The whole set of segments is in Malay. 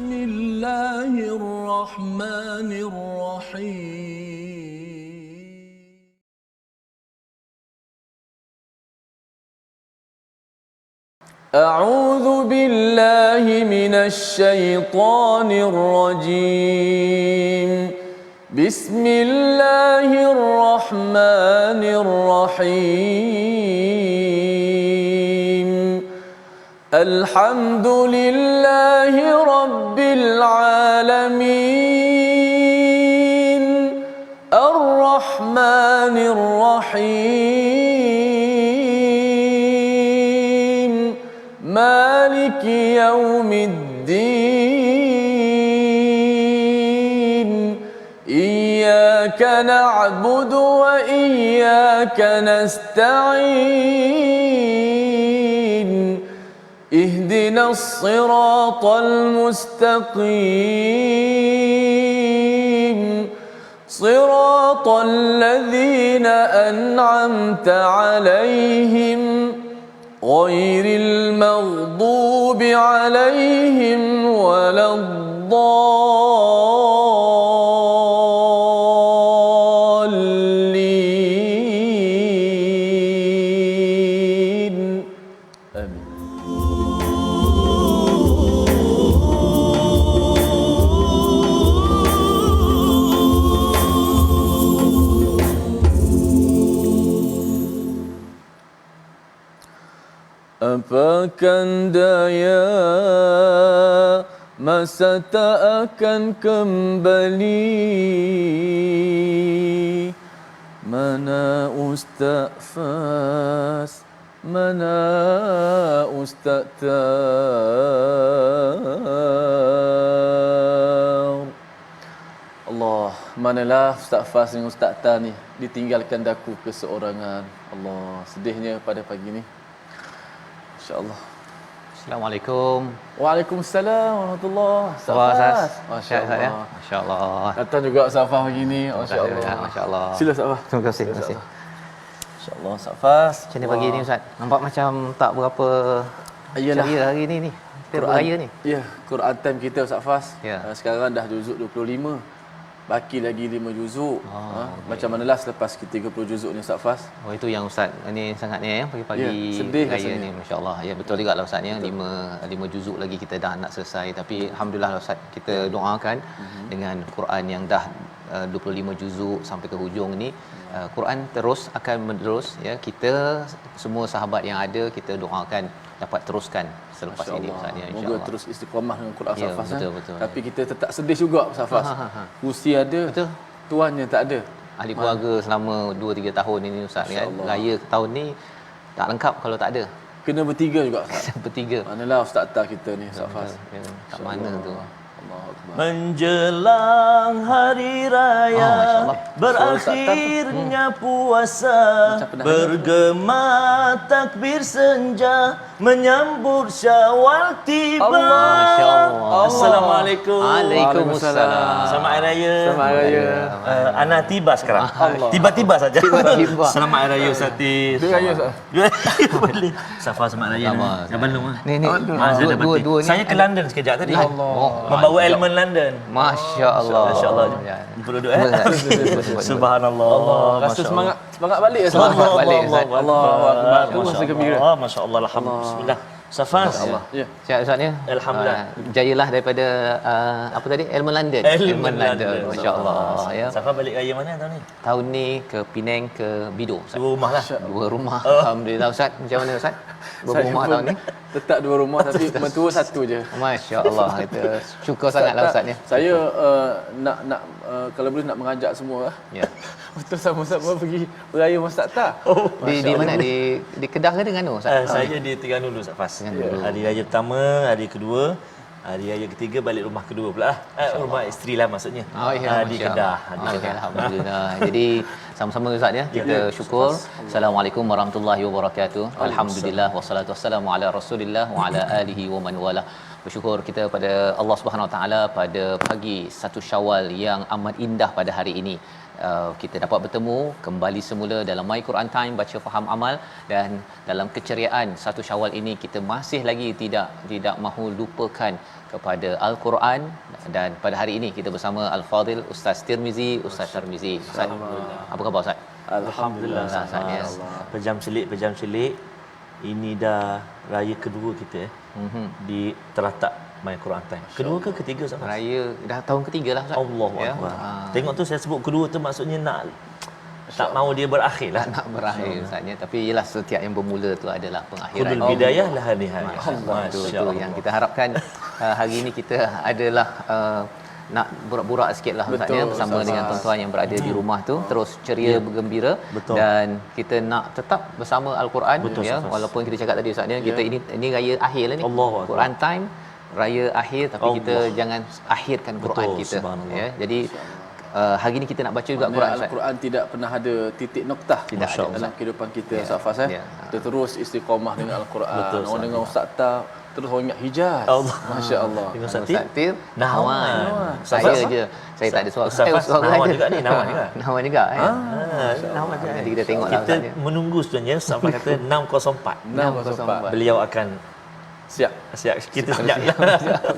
بسم الله الرحمن الرحيم. أعوذ بالله من الشيطان الرجيم. بسم الله الرحمن الرحيم. الحمد لله رب العالمين الرحمن الرحيم مالك يوم الدين إياك نعبد وإياك نستعين اهدنا الصراط المستقيم صراط الذين أنعمت عليهم غير المغضوب عليهم ولا الضالين آمين. Apakan daya masa tak akan kembali. Mana Ustaz Fas, mana Ustaz Tar. Allah, manalah Ustaz Fas dengan Ustaz Tar ni ditinggalkan daku keseorangan. Allah, sedihnya pada pagi ni. InsyaAllah. Assalamualaikum. Waalaikumsalam warahmatullahi Wabarakatuh. Masya-Allah. Masya-Allah. Datang juga Ustaz Fas pagi ni. Masya-Allah. Masya-Allah. Sila Ustaz Fas. Terima kasih. Terima kasih. Insya-Allah Ustaz Fas. Macam mana pagi ni Ustaz? Nampak macam tak berapa Iyalah. ceria hari ni. Kita beraya ni. Ya, Quran time kita Ustaz Fas. Ya. Sekarang dah juzuk 25. Baki lagi 5 juzuk. Okay. Macam manalah selepas 30 juzuk ni Ustaz Fas? Oh, itu yang Ustaz ni sangatnya ya pagi-pagi sedih raya rasanya. ni, masya-Allah. Ya, betul juga lah Ustaz ya. 5 juzuk lagi kita dah nak selesai, tapi alhamdulillah lah Ustaz, kita doakan dengan Quran yang dah 25 juzuk sampai ke hujung ni. Quran terus akan menerus ya. Kita semua sahabat yang ada, kita doakan dapat teruskan selepas ini Ustaz ya, Moga insya-Allah. terus istiqamah dengan Quran Ya, Ustaz Fas. betul. Tapi kita tetap sedih juga Ustaz Fas. Kursi ada, Betul. tuannya tak ada. Ahli keluarga selama 2-3 tahun ini Ustaz kan. Masya-Allah. Raya tahun ni tak lengkap kalau tak ada. Kena bertiga juga Ustaz. Bertiga. Manalah Ustaz Tar kita ni Ustaz Fas. Ya, kat mana tu? Allahu Akbar. Menjelang hari raya, masya-Allah. berakhirnya puasa, Macam pernah bergema takbir senja, menyambut Syawal tiba. Masya-Allah. Assalamualaikum. Waalaikumsalam. Selamat Hari Raya. Selamat Hari Raya. Ana tiba sekarang. Allah. Tiba-tiba saja. Tiba-tiba. Selamat Hari Raya Ustaz Tis. Dia raya Ustaz. Boleh. Safa selamat Hari Raya. Selamat. Dah Bandung ah. Ni Saya dah berhenti. dua ni. Saya ke London sekejap tadi. Allah. Membawa elemen London. Masya-Allah. Masya-Allah. Ya. Jumpa duduk Subhanallah. Rasa semangat balik ya Ustaz. Semangat balik, Ustaz. Allahu Akbar. Tu rasa gembira. Masya-Allah. Alhamdulillah. Bismillah. Safas. Ya. Sihat Ustaz ya. Alhamdulillah. Jayalah daripada apa tadi? Elemen London. Elemen London. Masya-Allah ya. Safa balik raya mana tahun ni? Tahun ni ke Penang, ke Bido Ustaz. Dua rumah lah. Dua rumah. Alhamdulillah Ustaz. Macam mana Ustaz? Dua Saya rumah pun tahun ni. tetap dua rumah tapi mentua satu je. Masya-Allah. Kita syukur sangatlah Ustaz ya. Saya nak kalau boleh nak mengajak semua Ya. betul sama-sama pergi beraya Ustaz Tar. Di mana di Kedah ke dengan Ustaz? Saya di Terengganu dulu Safas. Hari raya pertama, hari kedua, hari raya ketiga balik rumah kedua pula lah. Rumah isteri lah maksudnya. Oh, ya, Di Masya Kedah. Allah. Okey, alhamdulillah. Jadi sama-sama Ustaz ya. Kita syukur. Assalamualaikum warahmatullahi wabarakatuh. Alhamdulillah wassalatu wassalamu ala Rasulillah wa ala alihi wa man wala. bersyukur kita pada Allah Subhanahu Wa Taala pada pagi 1 Syawal yang amat indah pada hari ini. Kita dapat bertemu kembali semula dalam My Quran Time, baca faham amal, dan dalam keceriaan 1 Syawal ini kita masih lagi tidak mahu lupakan kepada Al-Quran. Dan pada hari ini kita bersama Al-Fadil Ustaz Tirmizi. Ustaz Tirmizi, Ustaz, apa khabar Ustaz? Alhamdulillah. Ustaz, ya. Pejam selik. Ini dah raya kedua kita di teratak My Quran Time. Kedua ke ketiga Ustaz? Raya dah tahun ketiga lah Ustaz. Allahu Ya. Akbar. Tengok tu saya sebut kedua tu maksudnya tak mahu dia berakhir lah. Tak nak berakhir Ustaznya, tapi ialah setiap yang bermula tu adalah pengakhiran. Kulul bidayah lah nihayah. Itu yang kita harapkan. Hari ini kita adalah nak borak-borak sikitlah Ustaz ya, bersama dengan tuan-tuan yang berada di rumah tu, terus ceria bergembira. Betul. Dan kita nak tetap bersama Al-Quran. Betul, Ya, Ustaz. walaupun kita cakap tadi Ustaz ya, kita ini raya akhir lah ni, Allahu Akbar. Quran Time raya akhir, tapi kita jangan akhirkan Quran Betul, kita subhanallah. ya. Jadi hari ni kita nak baca juga Quran Quran Ustaz. Al-Quran tidak pernah ada titik noktah Tidak ada, dalam kehidupan kita, Ya, Ustaz Fas ya. Kita terus istiqamah dengan Al-Quran. Betul, Orang Ustaz. dengar Ustaz Tak terus orang ingat Hijaz. Allah. Masya-Allah. Dengan Ustaz Ustaz Tir Nawan. Saya je, saya tak ada suara. Ustaz Fas Nawan aja. juga ni, Nawan juga. Nawan juga Nawan juga. Nanti kita tengok lah Kita Ustaz ya. menunggu sebenarnya sampai kata 604. 604. Beliau akan Siap. siap kita sekejap.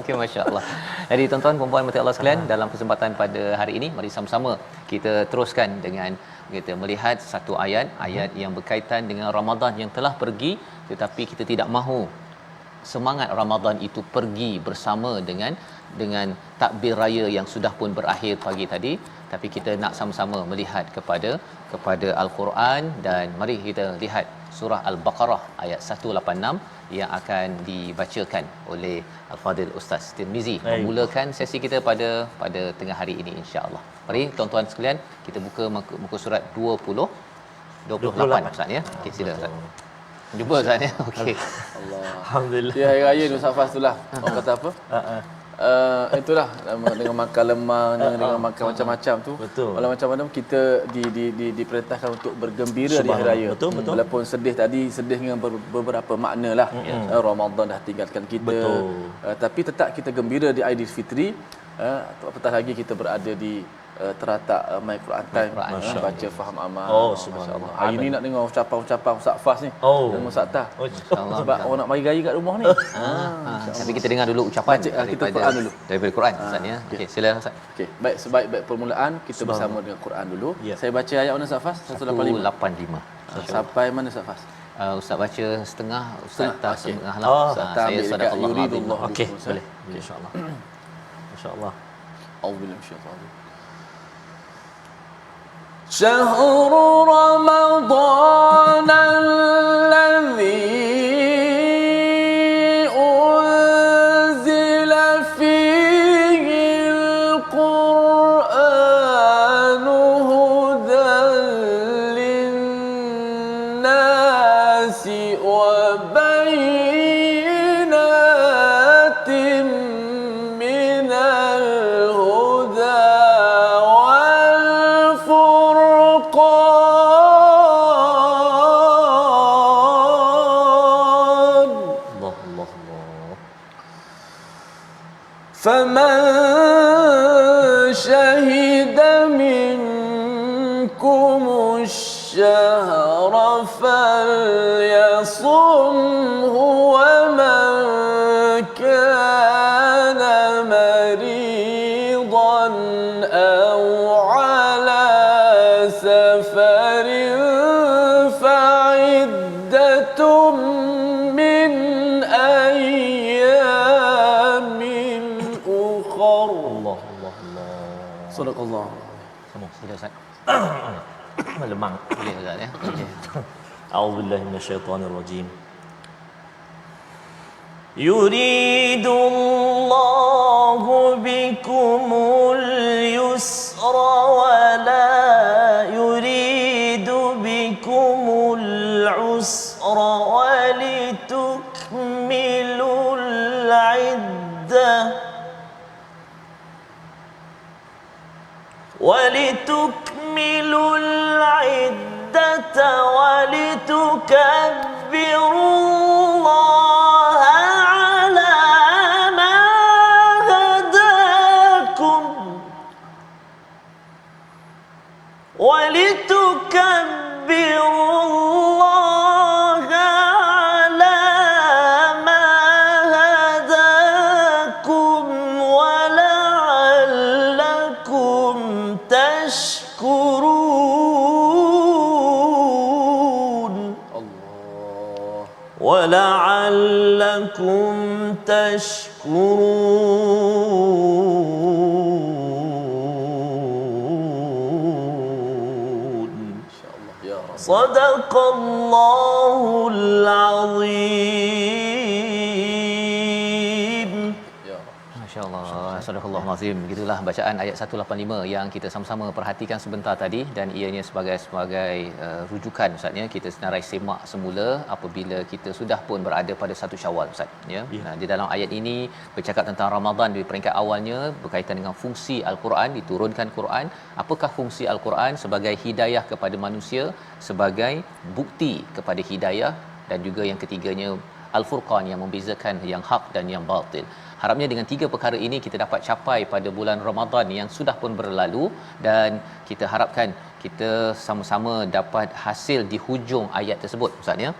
Okey, masya-Allah. Jadi tuan-tuan puan-puan mati Allah sekalian, dalam kesempatan pada hari ini mari sama-sama kita teruskan dengan kita melihat satu ayat yang berkaitan dengan Ramadan yang telah pergi, tetapi kita tidak mahu semangat Ramadan itu pergi bersama dengan takbir raya yang sudah pun berakhir pagi tadi, tapi kita nak sama-sama melihat kepada Al-Quran. Dan mari kita lihat surah Al-Baqarah ayat 186 yang akan dibacakan oleh Al-Fadil Ustaz Tirmizi memulakan sesi kita pada tengah hari ini insya-Allah. Mari tuan-tuan sekalian, kita buka muka surat 28 Ustaz ya. Okey, sila Ustaz. Jumpa Ustaz ya. Okey. Allah. Alhamdulillah. Ya, hari raya ni Ustaz Fas itulah. Orang kata apa? Itulah dengan makan lemang, dengan makan macam-macam tu. Betul. Walau macam mana kita diperintahkan untuk bergembira di hari raya. Betul. Walaupun sedih tadi, sedih dengan beberapa makna lah. Ramadan dah tinggalkan kita. Betul. Tapi tetap kita gembira di Aidilfitri. Apatah lagi kita berada di teratak My Quran Time, baca faham amal. Oh, subhanallah. Hari ni nak dengar ucapan-ucapan Ustaz Fas ni. Oh. Dengan Ustaz Tah. Oh, Sebab orang nak mari raya kat rumah ni. Tapi kita dengar dulu ucapan Baca, kita Quran dulu. Daripada Quran Ustaz ya. Okey, silakan Ustaz. Okey, baik, sebaik-baik permulaan kita bersama dengan Quran dulu. Ya. Saya baca ayat mana Ustaz Fas? 185. 185. Sampai mana Ustaz Fas? Ustaz baca setengah, Ustaz tak Okey. setengah lah. Ustaz Tah Saya ambil dekat sadaqallahu azim. yuridullah. Okey, bikum, boleh. Ustaz. Insya-Allah. Insya-Allah. A'udzubillahi minasyaitanir rajim. شهر رمضان الذي أنزل فيه القرآن هدى للناس وبينات من الهدى فمن شهد منكم الشهر فليصمه ومن كان مريضا أو على سفر فعدة من أيام أخر. Allah. صدق الله. Kamu Sila Ustaz. lemang. Boleh Ustaz ya. Okey. A'udzubillahi minasyaitonirrajim. Yuridullahu bikumul yusra wa la yuridu bikumul usra wa litukmilul iddah ولتكملوا العدة ولتكبروا الله على ما ولعلكم تشكرون. insyaallah ya Rabb. صدق الله العظيم. Ya Rabb. Masya-Allah, sadaqallahul azim. Begitulah bacaan ayat 185 yang kita sama-sama perhatikan sebentar tadi, dan ianya sebagai rujukan Ustaz ya. Kita senarai semak semula apabila kita sudah pun berada pada 1 Syawal Ustaz ya. Nah, di dalam ayat ini bercakap tentang Ramadan di peringkat awalnya berkaitan dengan fungsi al-Quran, diturunkan Quran. Apakah fungsi al-Quran? Sebagai hidayah kepada manusia, sebagai bukti kepada hidayah, dan juga yang ketiganya Al-Furqan yang membezakan yang hak dan yang batil. Harapnya dengan 3 perkara ini kita dapat capai pada bulan Ramadan yang sudah pun berlalu, dan kita harapkan kita sama-sama dapat hasil di hujung ayat tersebut Ustaz ya.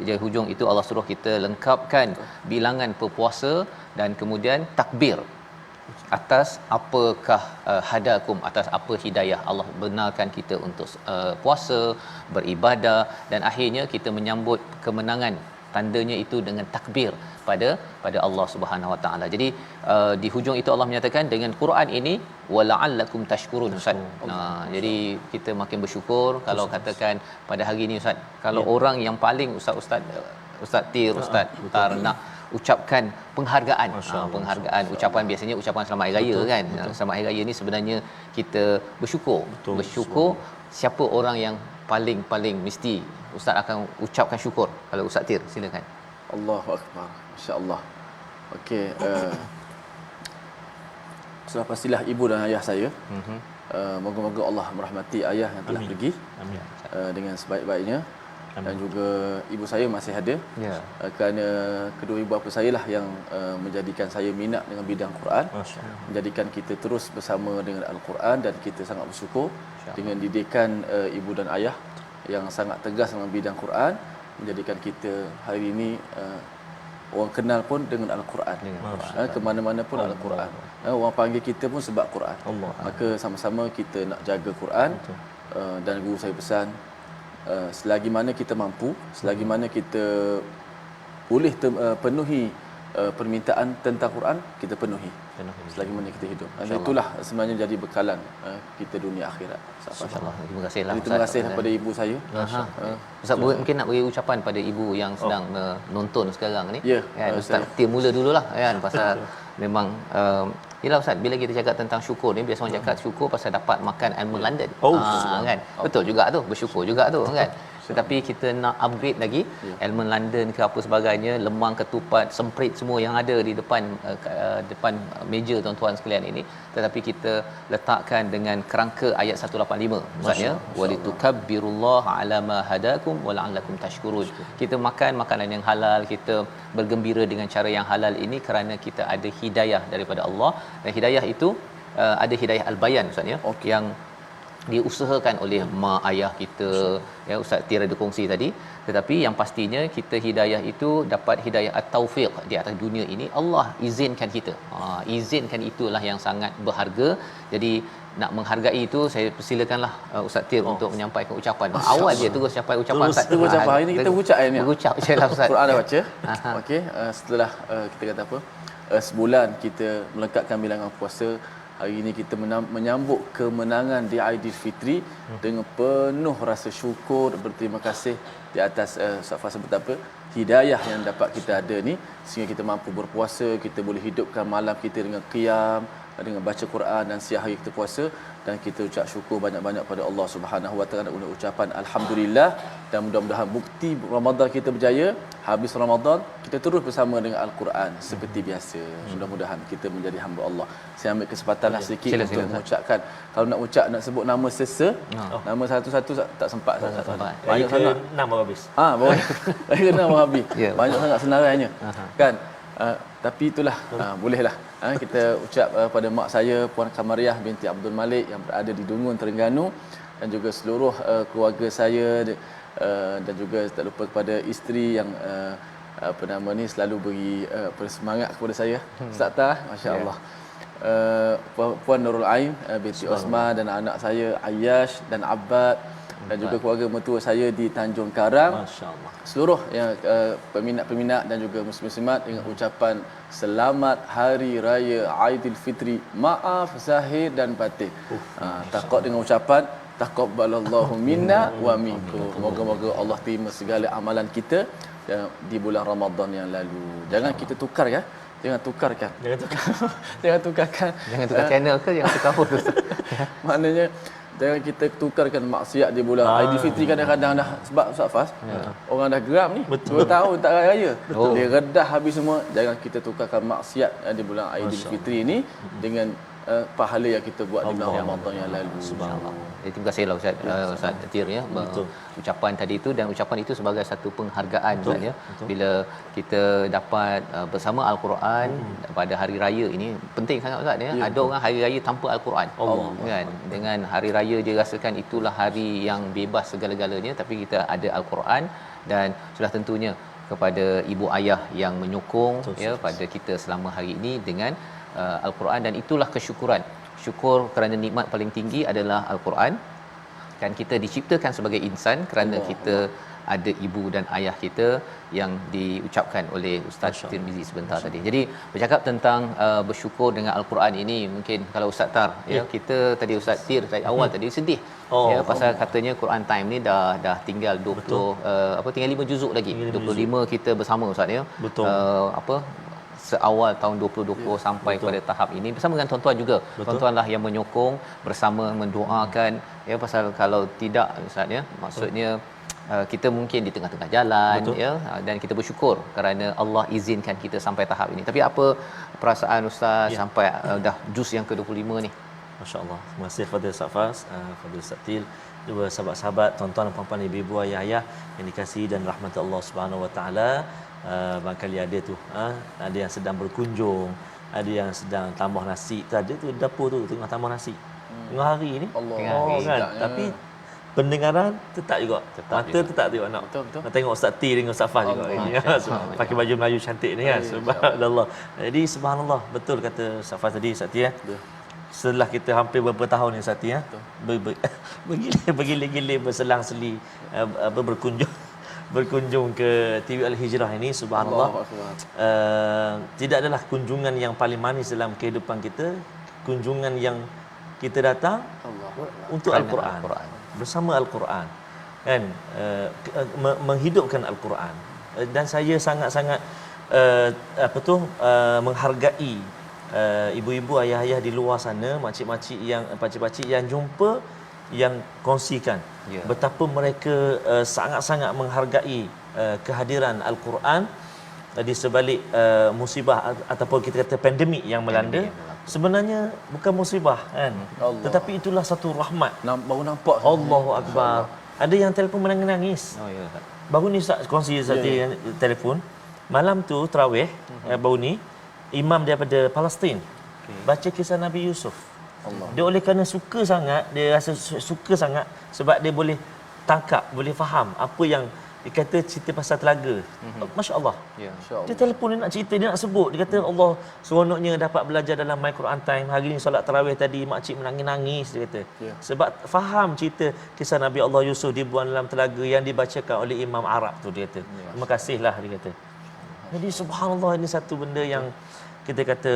Di hujung itu Allah suruh kita lengkapkan bilangan berpuasa dan kemudian takbir atas apakah hadakum, atas apa hidayah Allah benarkan kita untuk puasa, beribadah, dan akhirnya kita menyambut kemenangan tandanya itu dengan takbir pada Allah Subhanahu Wa Taala. Jadi di hujung itu Allah menyatakan dengan Quran ini wala'allakum tashkurun Ustaz. Jadi kita makin bersyukur kalau katakan pada hari ini Ustaz, kalau orang yang paling Ustaz Tir, Ustaz Tar nak ucapkan penghargaan. Penghargaan, ucapan biasanya ucapan selamat hari raya kan. Selamat hari raya ni sebenarnya kita bersyukur. Bersyukur. Siapa orang yang paling mesti Ustaz akan ucapkan syukur? Kalau Ustaz Tir, silakan. Allahu akbar. Masya-Allah. Okey, sudah pastilah ibu dan ayah saya. Moga-moga Allah merahmati ayah yang telah pergi. Amin. Dengan sebaik-baiknya. Dan juga ibu saya masih ada. Ya. Kerana kedua ibu bapa saya lah yang menjadikan saya minat dengan bidang Quran. Masya-Allah. Menjadikan kita terus bersama dengan Al-Quran, dan kita sangat bersyukur dengan didikan ibu dan ayah yang sangat tegas dalam bidang Quran, menjadikan kita hari ini orang kenal pun dengan Al-Quran. Ke mana-mana pun Al-Quran. Orang panggil kita pun sebab Quran. Maka sama-sama kita nak jaga Quran. Dan guru saya pesan, selagi mana kita mampu, selagi mana kita boleh penuhi permintaan tentang Quran, kita penuhi selagi mana kita hidup. Dan itulah sebenarnya jadi bekalan kita dunia akhirat. Masya-Allah. Terima kasihlah Terima kasih kepada ibu saya. Ustaz mungkin nak beri ucapan pada ibu yang sedang menonton sekarang ni. Ya, Kan Ustaz Tir mula dululah kan, pasal memang yelah Ustaz, bila kita cakap tentang syukur ni, biasa orang cakap syukur pasal dapat makan almond London. Kan? Betul juga tu, bersyukur juga tu kan. Tetapi kita nak upgrade lagi, almond London ke apa sebagainya, lemang, ketupat, semprit semua yang ada di depan meja tuan-tuan sekalian ini, tetapi kita letakkan dengan kerangka ayat 185 maksudnya walitukabbirullaha ala ma hadakum wala'allakum tashkurun. Kita makan makanan yang halal, kita bergembira dengan cara yang halal ini kerana kita ada hidayah daripada Allah, dan hidayah itu ada hidayah al-bayan Ustaz ya, yang diusahakan oleh mak ayah kita ya. Ustaz Tir ada kongsi tadi, tetapi yang pastinya kita hidayah itu dapat hidayah at-taufiq di atas dunia ini, Allah izinkan kita. Izinkan itulah yang sangat berharga. Jadi nak menghargai itu, saya persilakanlah Ustaz Tir untuk menyampaikan ucapan. Awal dia terus sampai ucapan Ustaz. Terus ucapan hari ni kita berucap ni. Berucap jelah Ustaz. Quran dah baca. Okey, setelah kita kata apa? Sebulan kita melengkapkan bilangan puasa. Hari ini kita menyambut kemenangan di Aidilfitri dengan penuh rasa syukur, berterima kasih di atas Ustaz sebut apa? Hidayah yang dapat kita ada ni, sehingga kita mampu berpuasa, kita boleh hidupkan malam kita dengan qiyam, dengan baca Quran, dan siang hari kita puasa, dan kita ucap syukur banyak-banyak pada Allah Subhanahu Wa Taala dengan ucapan alhamdulillah. Dan mudah-mudahan bukti Ramadan kita berjaya, habis Ramadan kita terus bersama dengan Al-Quran seperti biasa. Mudah-mudahan kita menjadi hamba Allah. Saya ambil kesempatanlah sedikit untuk mengucapkan, kalau nak ucap, nak sebut nama nama satu-satu tak sempat. Banyak sangat 6 habis. Baik kena habis. Banyak sangat senarainya. Kan? Tapi itulah bolehlah kita ucap pada mak saya Puan Kamariah binti Abdul Malik yang berada di Dungun, Terengganu, dan juga seluruh keluarga saya, dan juga tak lupa kepada isteri yang selalu beri semangat kepada saya, Ustaz Tah, masya-Allah. Puan Nurul Ain binti Osman, dan anak saya Ayash dan Abbad, dan juga keluarga mertua saya di Tanjung Karang. Masya-Allah. Seluruh yang peminat-peminat dan juga muslim-muslimat dengan ucapan selamat hari raya Aidilfitri. Maaf zahir dan batin. Takut dengan ucapan taqabbalallahu minna wa minkum. Moga-moga Allah terima segala amalan kita di bulan Ramadan yang lalu. Jangan kita tukar ya. Jangan tukarkan. Jangan tukarkan. Jangan tukar channel ke jangan tukar apa tu. Maknanya jangan kita tukarkan maksiat di bulan Aidilfitri. Kadang-kadang dah sebab Ustaz Fas, orang dah geram ni. 2 tahun tak raya. Dia redah habis semua. Jangan kita tukarkan maksiat di bulan Aidilfitri ni dengan pahala yang kita buat di bulan Ramadan yang lalu. Subhanallah. Terima kasihlah Ustaz Tir ya. Ucapan tadi itu, dan ucapan itu sebagai satu penghargaan Ustaz ya. Bila kita dapat bersama Al-Quran pada hari raya ini, penting sangat Ustaz ya. Ada orang hari raya tanpa Al-Quran. Kan? Dengan hari raya dia rasakan itulah hari yang bebas segala-galanya, tapi kita ada Al-Quran, dan sudah tentunya kepada ibu ayah yang menyokong ya pada kita selama hari ini dengan Al-Quran, dan itulah kesyukuran. Syukur kerana nikmat paling tinggi adalah Al-Quran. Kan kita diciptakan sebagai insan kerana kita ada ibu dan ayah kita yang diucapkan oleh Ustaz Tirmizi sebentar tadi. Jadi bercakap tentang bersyukur dengan Al-Quran ini, mungkin kalau Ustaz Tar ya, kita tadi Ustaz Tir dari awal tadi sedih ya pasal katanya Quran time ni dah tinggal 20 tinggal 5 juzuk lagi. 25 kita bersama Ustaz ya. Seawal tahun 2020 sampai pada tahap ini bersama dengan tuan-tuan juga. Tuan-tuanlah yang menyokong, bersama mendoakan ya, pasal kalau tidak Ustaz ya, maksudnya kita mungkin di tengah-tengah jalan ya, dan kita bersyukur kerana Allah izinkan kita sampai tahap ini. Tapi apa perasaan Ustaz sampai dah juz yang ke-25 ni? Masya-Allah. Terima kasih Fadil Safas, Fadil Satil, dua sahabat-sahabat, tuan-tuan dan puan-puan, ibu-ibu, ayah-ayah yang dikasihi dan rahmat Allah Subhanahu Wa Taala. Barangkali ada tu ada yang sedang berkunjung, ada yang sedang tambah nasi. Tadi tu dapur tu tengah tambah nasi tengah hari ni kan. Tapi pendengaran tetap juga, mata tetap tengok nak tengok Ustaz T dengan Ustaz Fah juga ini pakai baju Melayu cantik ni kan. Subhanallah. Jadi subhanallah, betul kata Ustaz Fah tadi, Ustaz T setelah kita hampir beberapa tahun ni Ustaz T bergilir-gilir berselang-seli berkunjung ke TV Al-Hijrah ini, subhanallah. Tidak adalah kunjungan yang paling manis dalam kehidupan kita, kunjungan yang kita datang untuk Al-Quran, bersama Al-Quran kan, menghidupkan Al-Quran. Dan saya sangat-sangat menghargai ibu-ibu, ayah-ayah di luar sana, makcik-makcik yang pakcik-pakcik yang jumpa, yang kongsikan betapa mereka sangat-sangat menghargai kehadiran Al-Quran di sebalik musibah ataupun kita kata pandemik yang melanda. Sebenarnya bukan musibah kan, tetapi itulah satu rahmat. Baru nampak Allahu Akbar. Ada yang telefon menangis. Baru ni Ustaz kongsi telefon malam tu tarawih, baru ni imam daripada Palestin baca kisah Nabi Yusuf. Dia oleh kerana suka sangat, dia rasa suka sangat sebab dia boleh tangkap, boleh faham apa yang dia kata cerita pasal telaga. Masya-Allah. Dia telefon, dia nak cerita, dia nak sebut, dia kata Allah seronoknya dapat belajar dalam My Quran Time. Hari ni solat tarawih tadi makcik menangis-nangis, dia kata. Sebab faham cerita kisah Nabi Allah Yusuf dibuang dalam telaga yang dibacakan oleh imam Arab tu, dia kata. Terima kasihlah, dia kata. Jadi subhanallah, ini satu benda yang kita kata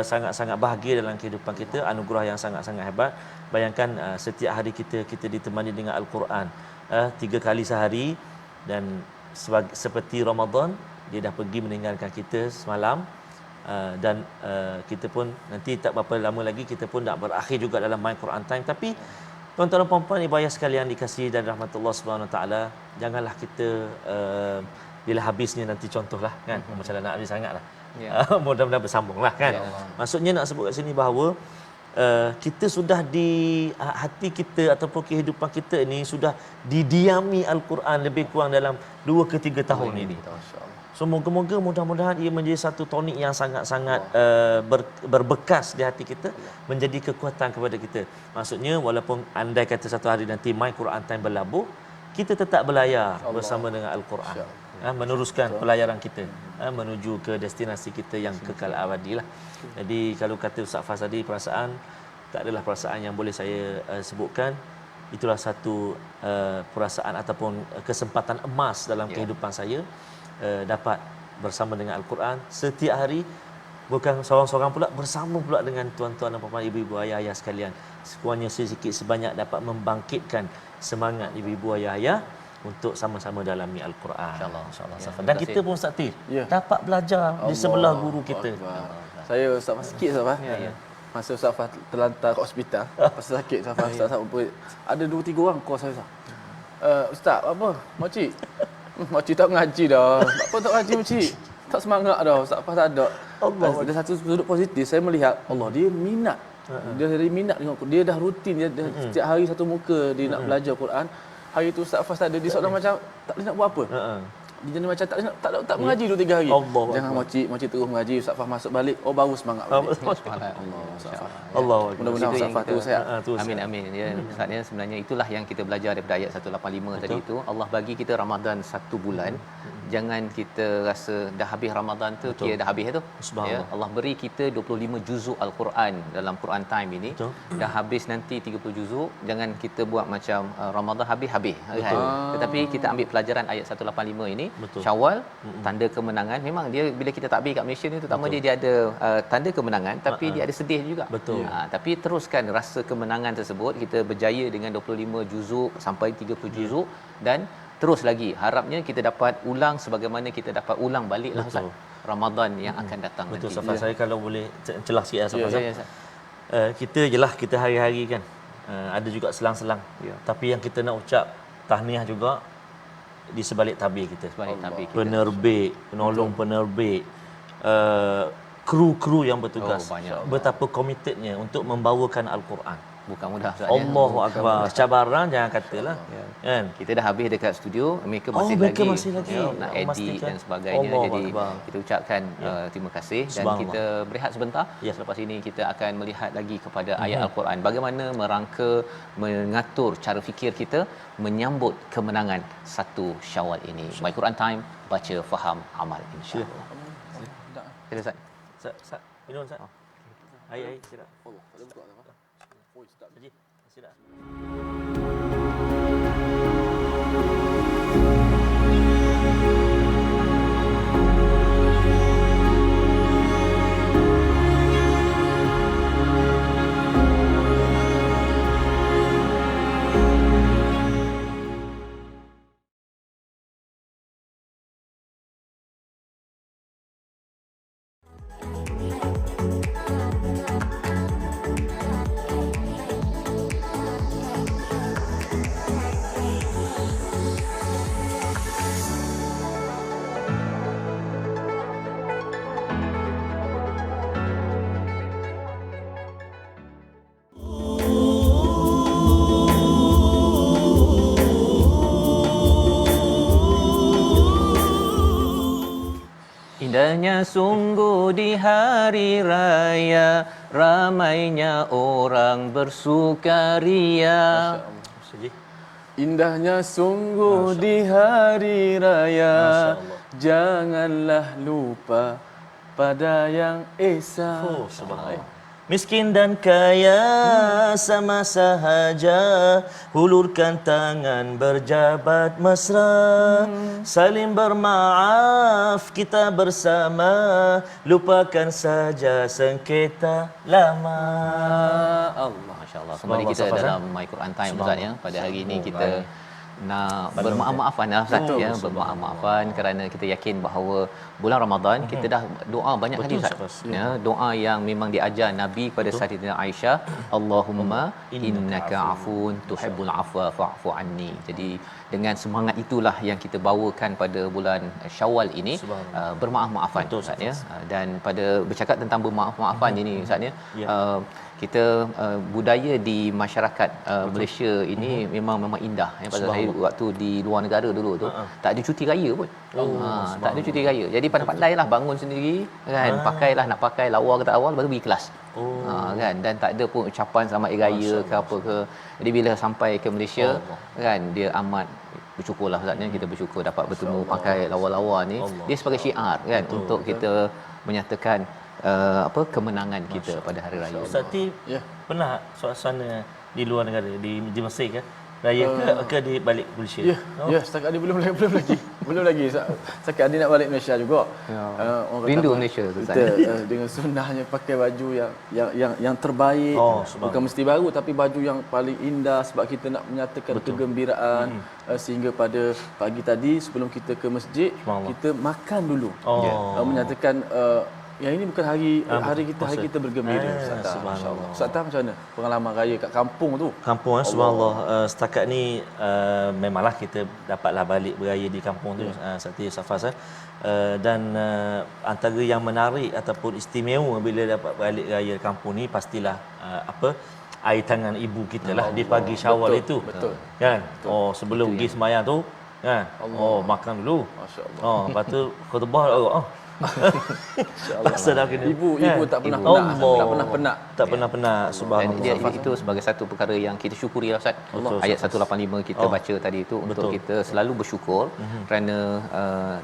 sangat-sangat bahagia dalam kehidupan kita, anugerah yang sangat-sangat hebat. Bayangkan setiap hari kita ditemani dengan Al-Quran 3 kali sehari, dan seperti Ramadan dia dah pergi meninggalkan kita semalam, dan kita pun nanti tak berapa lama lagi kita pun nak berakhir juga dalam My Quran Time. Tapi tuan-tuan dan puan-puan, ibu ayah sekalian dikasihi dan rahmatullah Subhanahu Wa Taala, janganlah kita bila habisnya nanti contohlah kan, macam nak habis sangatlah. Mudah-mudahan bersambunglah kan. Maksudnya nak sebut kat sini bahawa kita sudah di hati kita ataupun kehidupan kita ini sudah didiami Al-Quran lebih kurang dalam 2 ke 3 tahun ini. So moga-moga mudah-mudahan ia menjadi satu tonik yang sangat-sangat berbekas di hati kita, menjadi kekuatan kepada kita. Maksudnya walaupun andai kata satu hari nanti My Quran Time berlabuh, kita tetap berlayar bersama dengan Al-Quran. Meneruskan pelayaran kita menuju ke destinasi kita yang kekal abadi lah. Jadi kalau kata Ustaz Faz tadi, perasaan tak adalah perasaan yang boleh saya sebutkan. itulah satu perasaan ataupun kesempatan emas dalam kehidupan saya, dapat bersama dengan Al-Quran setiap hari, bukan seorang-seorang pula, bersama pula dengan tuan-tuan dan puan-puan, ibu-ibu, ayah-ayah sekalian. Sekurangnya sedikit sebanyak dapat membangkitkan semangat ibu-ibu, ayah-ayah untuk sama-sama dalami Al-Quran. InsyaAllah. Safan. Dan kita pun Ustaz Tif dapat belajar di Allah sebelah guru kita. Akbar. Saya Ustaz Fah sikit Ustaz Fah. Masa Ustaz Fah terlantar kat hospital, pasal sakit Ustaz Fah, Ustaz Fah ada 2-3 orang call saya Ustaz. Ustaz, apa? Makcik. Makcik tak mengaji dah. Apa tak mengaji makcik? Tak semangat dah. Ustaz Fah tak ada. Ada satu sudut positif saya melihat Allah dia minat. Dia dari minat tengok dia dah rutin dia setiap hari satu muka dia nak belajar Quran. Hari tu Ustaz Fas ada dia seorang macam tak boleh nak buat apa. Dia jadi macam tak mengaji 2-3 hari. Jangan makcik terus mengaji, Ustaz Fah masuk balik, baru semangat balik. Allah Ustaz Fah. Allah. Mudah-mudahan Ustaz Fah tu saya. Amin. Ya, Ustaznya sebenarnya itulah yang kita belajar daripada ayat 185 tadi itu. Allah bagi kita Ramadan 1 bulan. Jangan kita rasa dah habis Ramadan tu kira dah habis tu. Ya, Allah beri kita 25 juzuk Al-Quran dalam Quran time ini. Dah habis nanti 30 juzuk, jangan kita buat macam Ramadan habis kan. Tetapi kita ambil pelajaran ayat 185 ini. Syawal tanda kemenangan. Memang dia bila kita takbir kat Malaysia ni terutama dia ada tanda kemenangan tapi dia ada sedih juga. Tapi teruskan rasa kemenangan tersebut, kita berjaya dengan 25 juzuk sampai 30 juzuk dan terus lagi. Harapnya kita dapat ulang sebagaimana kita dapat ulang baliklah Ustaz Ramadan yang akan datang nanti. Betul Safas. Saya kalau boleh celah sikit Safas. Kita jelah kita hari-hari kan ada juga selang-selang. Tapi yang kita nak ucap tahniah juga di sebalik tabir kita. Penerbit, penolong penerbit, kru-kru yang bertugas, betapa komitednya untuk membawakan Al-Quran. Bukan mudah Ustaz. Allahu Akbar. Cabaran jangan katalah. Kan? Kita dah habis dekat studio, mereka masih lagi nak edit dan sebagainya. Jadi kita ucapkan terima kasih dan kita berehat sebentar. Selepas ini kita akan melihat lagi kepada ayat Al-Quran. Bagaimana merangka, mengatur cara fikir kita menyambut kemenangan 1 Syawal ini. My Quran Time, baca, faham, amal, insya-Allah. Sila Ustaz. Minum Ustaz. Air sila. Haji, sila. Indahnya sungguh di hari raya, ramainya orang bersukaria. Indahnya sungguh di hari raya, janganlah lupa pada yang esa. Subhanallah. Miskin dan kaya sama sahaja, hulurkan tangan berjabat mesra, saling bermaaf kita bersama, lupakan saja sengketa lama. Allah, masya-Allah. Kembali kita dalam My Quran Time Ustaz ya. Pada hari ini kita nak bermaaf-maafan Ustaz ya, bermaaf-maafan kerana kita yakin bahawa bulan Ramadan kita dah doa banyak kali Ustaz ya, doa yang memang diajar Nabi pada Sayyidatina Aisyah, Allahumma innaka afun tuhibbul afwa fa'fu anni. Jadi dengan semangat itulah yang kita bawakan pada bulan Syawal ini, bermaaf-maafan Ustaz ya. Dan pada bercakap tentang bermaaf-maafan ini Ustaz ya, kita budaya di masyarakat Malaysia ini memang indah ya. Pasal saya waktu di luar negara dulu tu tak ada cuti raya pun. Tak ada cuti raya. Jadi pandai-pandailah bangun sendiri kan, pakailah nak pakai lawa ke tak awal baru pergi kelas. Kan, dan tak ada pun ucapan selamat hari raya ke apa ke. Jadi bila sampai ke Malaysia kan, dia amat bersyukurlah Ustaz ya, kita bersyukur dapat bertemu pakai lawa-lawa ni. Dia sebagai syiar kan untuk kita menyatakan kemenangan kita pada hari raya. Ustaz Tip, pernah suasana di luar negara di Mesir kan, raya ke di balik Malaysia? Ya, ya, setakat ni belum lagi. Belum lagi. Setakat ni nak balik Malaysia juga. Ya. Orang Rindu kata, Malaysia tu, Ustaz. kita dengan sunnahnya pakai baju yang terbaik. Oh, Bukan mesti baru tapi baju yang paling indah sebab kita nak menyatakan kegembiraan sehingga pada pagi tadi sebelum kita ke masjid kita makan dulu. Menyatakan yang ini bukan hari kita bergembira. Subhanallah. Ustaz Tar, macam mana pengalaman raya kat kampung tu? Kampung subhanallah. Setakat ni memanglah kita dapatlah balik beraya di kampung tu seperti Safas dan antara yang menarik ataupun istimewa bila dapat balik raya kampung ni pastilah air tangan ibu kita lah di pagi Syawal itu. Betul. Kan? Sebelum pergi sembahyang tu kan. Makan dulu. Masya-Allah. Lepas tu khutbah pasal dah kena Ibu tak pernah penat. Tak pernah penat. Dan Subhanallah. itu sebagai satu perkara yang kita syukuri lah, Ustaz. Ayat 185 kita baca tadi itu untuk kita selalu bersyukur kerana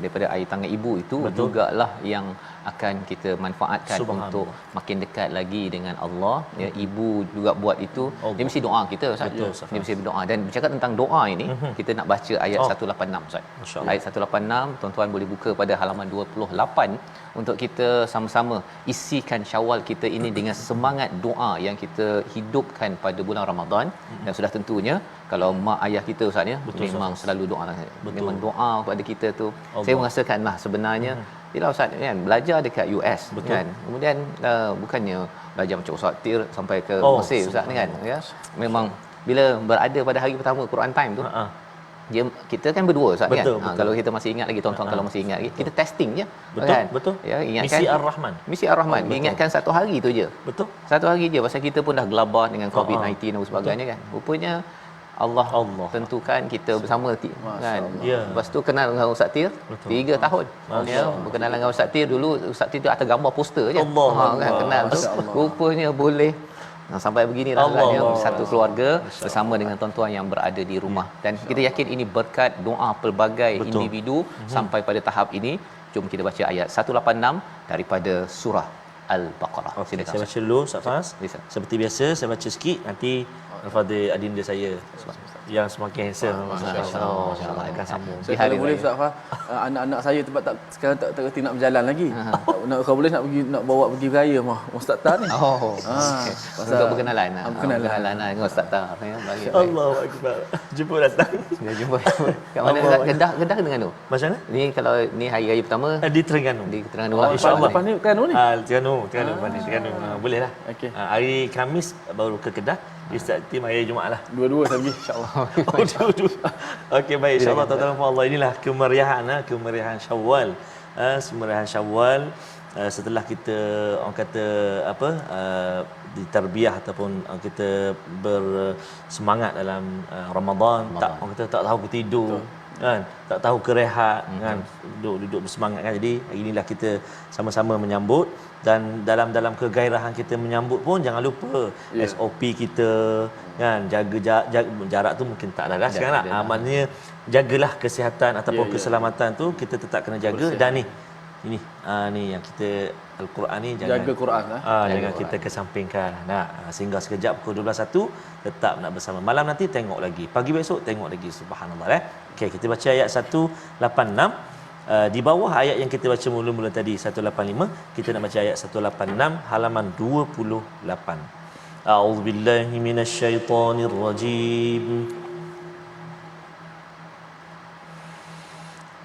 daripada air tangan ibu itu jugalah yang akan kita manfaatkan untuk makin dekat lagi dengan Allah. Ya, ibu juga buat itu. Dia mesti doa kita, Ustaz. Dia mesti berdoa. Dan bercakap tentang doa ini, kita nak baca ayat 186, Ustaz. Ayat 186, tuan-tuan boleh buka pada halaman 28 untuk kita sama-sama isikan Syawal kita ini dengan semangat doa yang kita hidupkan pada bulan Ramadan. Dan sudah tentunya kalau mak ayah kita, Ustaz, ya, memang selalu doa. Memang doa kepada kita tu. Saya merasakanlah sebenarnya ialah, Ustaz, kan, belajar dekat US kan. Kemudian bukannya belajar macam Ustaz Tir sampai ke Mesir, Ustaz, kan, ya. Memang bila berada pada hari pertama Quran time tu, kita kan berdua, Ustaz, kan. Kalau kita masih ingat lagi, tuan-tuan kalau masih ingat lagi, kita testing je, kan. Ya, ingatkan Misi Ar-Rahman. Ingatkan satu hari tu je. Satu hari je pasal kita pun dah gelabah dengan COVID-19 dan sebagainya, kan. Rupanya Allah tentukan kita bersama kan. Lepas tu kenal dengan Ustaz Tir 3 tahun. Ya, berkenalan dengan Ustaz Tir dulu, Ustaz Tir tu atas gambar poster je. Kan, kenal tu. Rupanya boleh sampai beginilah agaknya satu keluarga bersama dengan tuan-tuan yang berada di rumah. Dan kita yakin ini berkat doa pelbagai individu sampai pada tahap ini. Jom kita baca ayat 186 daripada surah Al-Baqarah. Silakan. Saya baca dulu, Ustaz Faz. Seperti biasa saya baca sikit, nanti Al-Fadhil adinda saya yang semakin handsome, masya-Allah akan sambung. Saya kalau boleh, Ustaz Fah, anak-anak saya tempat sekarang tak reti nak berjalan lagi. Kalau boleh nak bawa pergi beraya mah Ustaz Tar ni. Untuk berkenalan dengan Ustaz Tar, ya. Allahu akbar. Jumpa datang. Dia jumpa kat mana? Kedah dengan tu. Macam mana? Ni kalau ni hari raya pertama Di Terengganu. InsyaAllah. Lepas ni Terengganu ni. Terengganu. Boleh lah. Okey. Hari Khamis baru ke Kedah. Ustaz Tim hari Jumaat lah. Dua-dua saya pergi, insya-Allah. Dua-dua. Okey, baik, insya-Allah tuan-tuan Allah, inilah kemeriahan Syawal. Kemeriahan Syawal setelah kita orang kata ditarbiyah ataupun kita bersemangat dalam Ramadan. Orang kata tak tahu tidur. Kan, tak tahu kerehat, kan, duduk bersemangat, kan. Jadi inilah kita sama-sama menyambut, dan dalam kegairahan kita menyambut pun jangan lupa SOP kita, kan, jaga jarak tu mungkin tak ada dah sekarang lah. Maknanya jagalah kesihatan ataupun keselamatan tu kita tetap kena jaga. Dan ini yang kita Al-Quran ni jaga Quran jangan kita kesampingkan. Sehingga sekejap pukul 12.1 tetap nak bersama. Malam nanti tengok lagi, pagi besok tengok lagi. Subhanallah. Okey, kita baca ayat 186. Di bawah ayat yang kita baca mula-mula tadi 185, kita nak baca ayat 186 halaman 28. A'udzubillahi minasyaitonirrajim.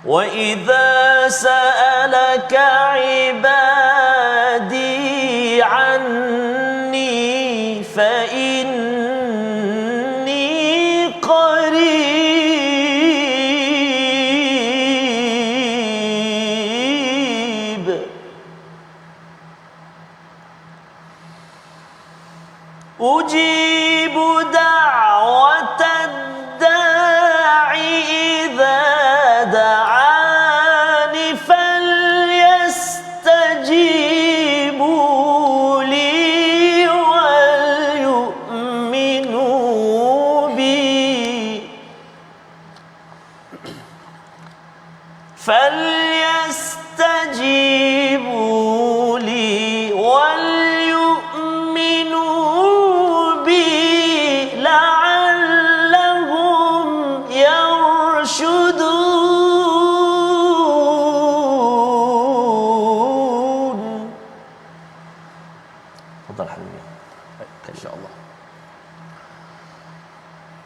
وَإِذَا سَأَلَكَ عِبَادِي عَنِّي فَإِنِّي قَرِيبٌ أُجِيبُ دَعْوَةَ الدَّاعِ إِذَا دعان فليستجيبوا لي وليؤمنوا بي لعلهم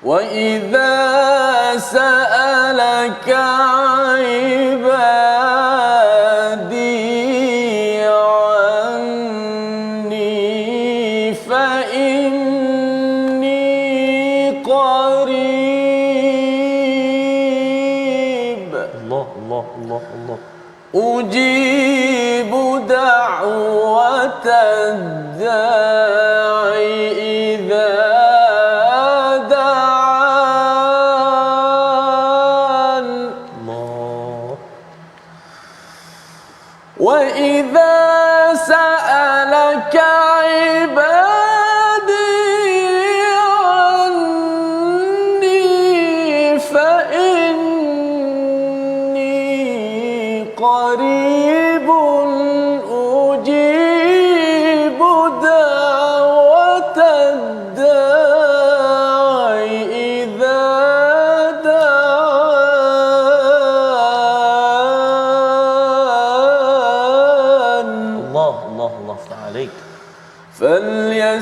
وإذا سألك عبادي عني فإني قريب Allah, Allah, Allah, Allah. أجيب دعوة الداعي إذا دعان Allah. وإذا سألك عبادي عني فإني قريب أجيب دعوة الداعي إذا دعان Allah, Allah, Allah. Aftah alaik. فليستجيبوا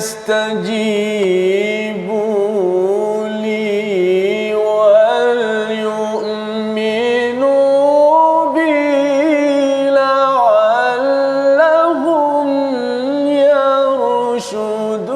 لي وليؤمنوا بي لعلهم يرشدون